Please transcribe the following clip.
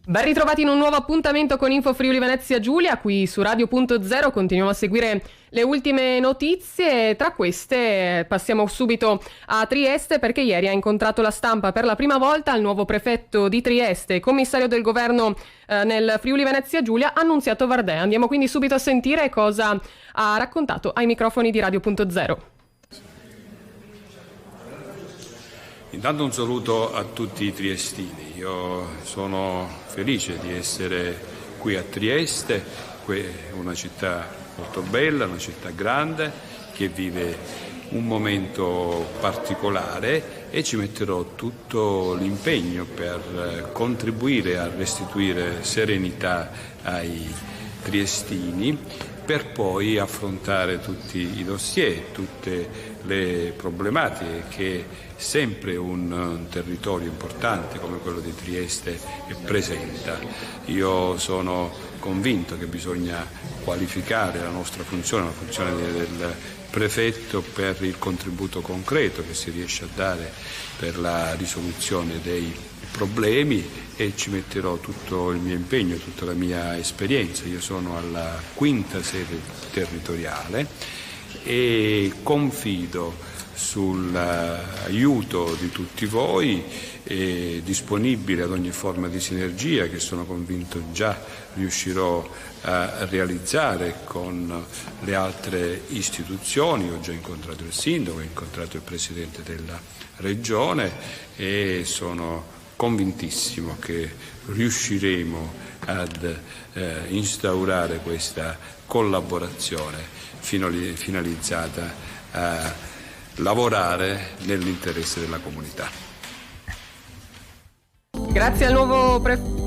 Ben ritrovati in un nuovo appuntamento con Info Friuli Venezia Giulia. Qui su Radio.0 continuiamo a seguire le ultime notizie. Tra queste passiamo subito a Trieste, perché ieri ha incontrato la stampa per la prima volta il nuovo prefetto di Trieste, commissario del governo nel Friuli Venezia Giulia, Annunziato Vardè. Andiamo quindi subito a sentire cosa ha raccontato ai microfoni di Radio.0. Intanto un saluto a tutti i triestini. Io sono felice di essere qui a Trieste, una città molto bella, una città grande che vive un momento particolare, e ci metterò tutto l'impegno per contribuire a restituire serenità ai triestini, per poi affrontare tutti i dossier, tutte le problematiche che sempre un territorio importante come quello di Trieste presenta. Io sono convinto che bisogna qualificare la nostra funzione, la funzione del prefetto, per il contributo concreto che si riesce a dare per la risoluzione dei problemi, e ci metterò tutto il mio impegno, tutta la mia esperienza. Io sono alla 5ª sede territoriale e confido sull'aiuto di tutti voi, disponibile ad ogni forma di sinergia che sono convinto già riuscirò a realizzare con le altre istituzioni. Ho già incontrato il sindaco, ho incontrato il presidente della regione e sono convintissimo che riusciremo ad instaurare questa collaborazione finalizzata a lavorare nell'interesse della comunità. Grazie al nuovo prefetto.